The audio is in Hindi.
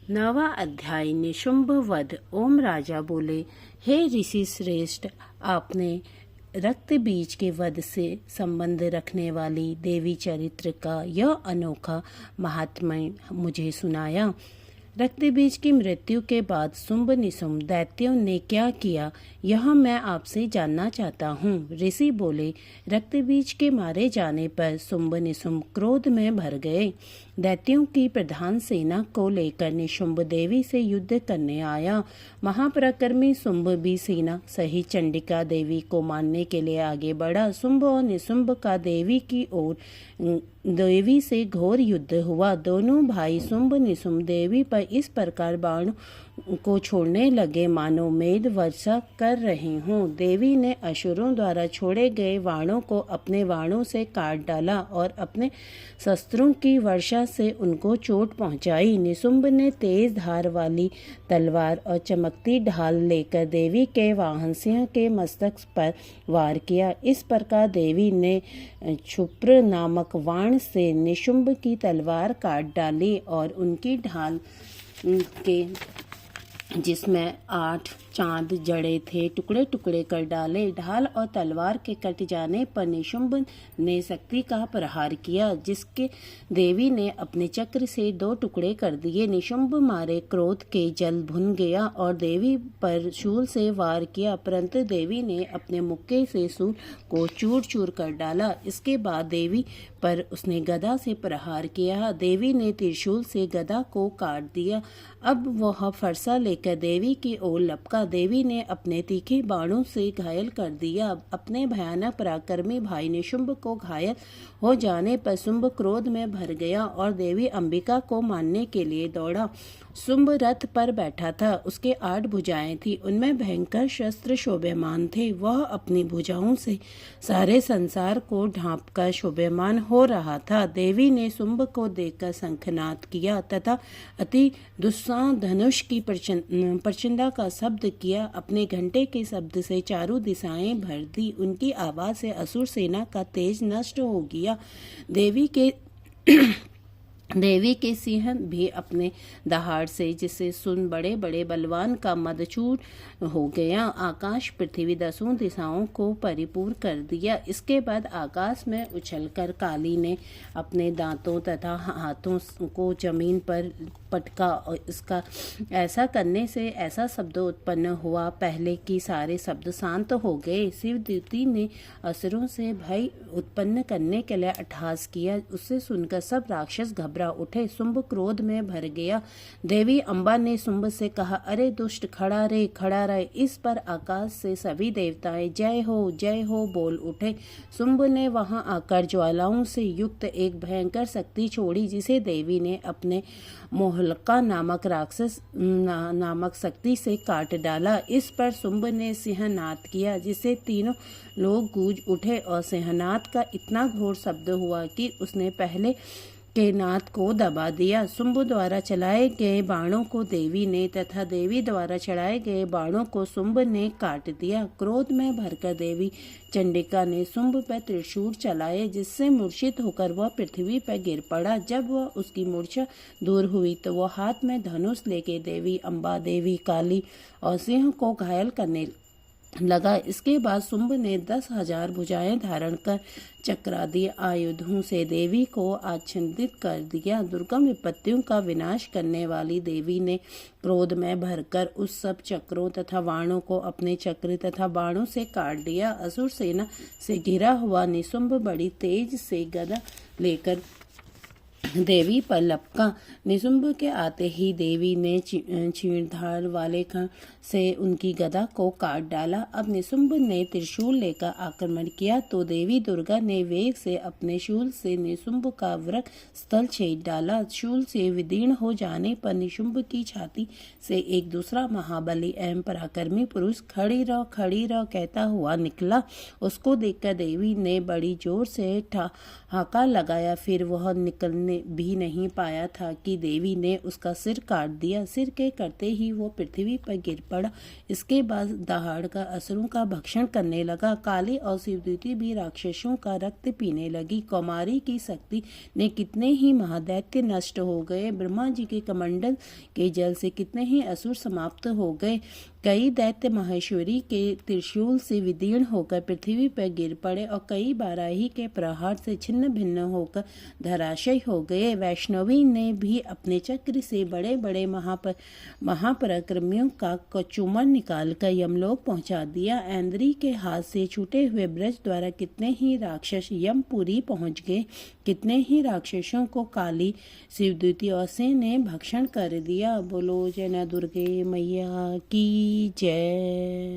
नवा अध्याय निशुंभ वध। ओम राजा बोले, हे ऋषि श्रेष्ठ, आपने रक्त बीज के वध से संबंध रखने वाली देवी चरित्र का यह अनोखा महात्म्य मुझे सुनाया। रक्त बीज की मृत्यु के बाद शुंभ निशुंभ दैत्यों ने क्या किया, यह मैं आपसे जानना चाहता हूँ। ऋषि बोले, रक्त बीज के मारे जाने पर शुंभ निशुंभ क्रोध में भर गए। दैत्यों की प्रधान सेना को लेकर निशुंभ देवी से युद्ध करने आया। महापराक्रमी शुंभ भी सेना सही चंडिका देवी को मारने के लिए आगे बढ़ा। शुंभ और निशुंभ का देवी की ओर देवी से घोर युद्ध हुआ। दोनों भाई शुंभ निशुंभ देवी पर इस प्रकार बाण को छोड़ने लगे मानो मेघ वर्षा कर रहे हों। देवी ने असुरों द्वारा छोड़े गए बाणों को अपने बाणों से काट डाला और अपने शस्त्रों की वर्षा से उनको चोट पहुंचाई। निशुंभ ने तेज धार वाली तलवार और चमकती ढाल लेकर देवी के वाहन सिंह के मस्तक पर वार किया। इस प्रकार देवी ने क्षुप्र नामक बाण से निशुंभ की तलवार काट डाली और उनकी ढाल के जिसमें 8 चांद जड़े थे टुकड़े टुकड़े कर डाले। ढाल और तलवार के कट जाने पर निशुंभ ने शक्ति का प्रहार किया, जिसके देवी ने अपने चक्र से 2 टुकड़े कर दिए। निशुंभ मारे क्रोध के जल भुन गया और देवी पर शूल से वार किया, परंतु देवी ने अपने मुक्के से शूल को चूर चूर कर डाला। इसके बाद देवी पर उसने गदा से प्रहार किया। देवी ने त्रिशूल से गदा को काट दिया। अब वह फरसा लेकर देवी की ओर लपका। देवी ने अपने तीखे बाणों से घायल कर दिया। अपने भयानक पराक्रमी भाई निशुंभ को घायल हो जाने पर शुंभ क्रोध में भर गया और देवी अंबिका को मारने के लिए दौड़ा। शुंभ रथ पर बैठा था, उसके 8 भुजाएं थी, उनमें भयंकर शस्त्र शोभ्यमान थे। वह अपनी भुजाओं से सारे संसार को ढांपकर शोभ्यमान हो रहा था। देवी ने शुंभ को देखकर शंखनाद किया तथा अति दुस्साह धनुष की प्रचंडता का शब्द किया। अपने घंटे के शब्द से चारों दिशाएं भर दी। उनकी आवाज से असुर सेना का तेज नष्ट हो गया। देवी के सिंह भी अपने दहाड़ से, जिसे सुन बड़े बड़े बलवान का मदचूर हो गया। आकाश पृथ्वी 10 दिशाओं को परिपूर्ण कर दिया। इसके बाद आकाश में उछलकर काली ने अपने दांतों तथा हाथों को जमीन पर पटका और इसका ऐसा करने से ऐसा शब्द उत्पन्न हुआ, पहले की सारे शब्द शांत हो गए। शिवदूती ने असुरों से भय उत्पन्न करने के लिए अट्टहास किया। उसे सुनकर सब राक्षस घबरा उठे। शुंभ क्रोध में भर गया। देवी अम्बा ने शुंभ से कहा, अरे दुष्ट, खड़ा रहे। इस पर आकाश से सभी देवताएं जय हो बोल उठे। शुंभ ने वहां आकर ज्वालाओं से युक्त एक भयंकर शक्ति छोड़ी, जिसे देवी ने अपने मोहलका नामक राक्षस नामक शक्ति से काट डाला। इस पर शुंभ ने सिंहनाद किया, जिसे तीनों लोग गूंज उठे और सिंहनाद का इतना घोर शब्द हुआ कि उसने पहले के नाद को दबा दिया। शुंभ द्वारा चलाए गए बाणों को देवी ने तथा देवी द्वारा चलाए गए बाणों को शुंभ ने काट दिया। क्रोध में भरकर देवी चंडिका ने शुंभ पर त्रिशूल चलाए, जिससे मूर्छित होकर वह पृथ्वी पर गिर पड़ा। जब वह उसकी मूर्छा दूर हुई तो वह हाथ में धनुष लेके देवी अम्बा, देवी काली और सिंह को घायल करने लगा। इसके बाद शुंभ ने 10,000 भुजाएं धारण कर चक्रादि आयुधों से देवी को आच्छादित कर दिया। दुर्गम विपत्तियों का विनाश करने वाली देवी ने क्रोध में भरकर उस सब चक्रों तथा बाणों को अपने चक्र तथा बाणों से काट दिया। असुर सेना से घिरा हुआ निशुंभ बड़ी तेज से गदा लेकर देवी पर लपका। निशुंभ के आते ही देवी ने छींधार वाले खं से उनकी गदा को काट डाला। अब निशुंभ ने त्रिशूल लेकर आक्रमण किया तो देवी दुर्गा ने वेग से अपने शूल से निशुंभ का वृक स्थल छेद डाला। शूल से विदीर्ण हो जाने पर निशुंभ की छाती से एक दूसरा महाबली एवं पराक्रमी पुरुष खड़ी रहो कहता हुआ निकला। उसको देखकर देवी ने बड़ी जोर से ठहाका लगाया। फिर वह निकलने ने भी नहीं पाया था कि देवी ने उसका सिर काट दिया। सिर के करते ही वो पृथ्वी पर गिर पड़ा। इसके बाद दहाड़ का असुरों का भक्षण करने लगा। काली और शिवदूती भी राक्षसों का रक्त पीने लगी। कौमारी की शक्ति ने कितने ही महादैत्य नष्ट हो गए। ब्रह्मा जी के कमंडल के जल से कितने ही असुर समाप्त हो गए। कई दैत्य महेश्वरी के त्रिशूल से विदीर्ण होकर पृथ्वी पर गिर पड़े और कई बाराही के प्रहार से छिन्न भिन्न होकर धराशयी हो गए। वैष्णवी ने भी अपने चक्र से बड़े बड़े महापराक्रमियों का कचूमर निकालकर यमलोक पहुंचा दिया। ऐन्द्री के हाथ से छूटे हुए ब्रज द्वारा कितने ही राक्षस यमपुरी पहुंच गए। कितने ही राक्षसों को काली, शिवदूती और सिंह ने भक्षण कर दिया। बोलो जय दुर्गे मैया की जय।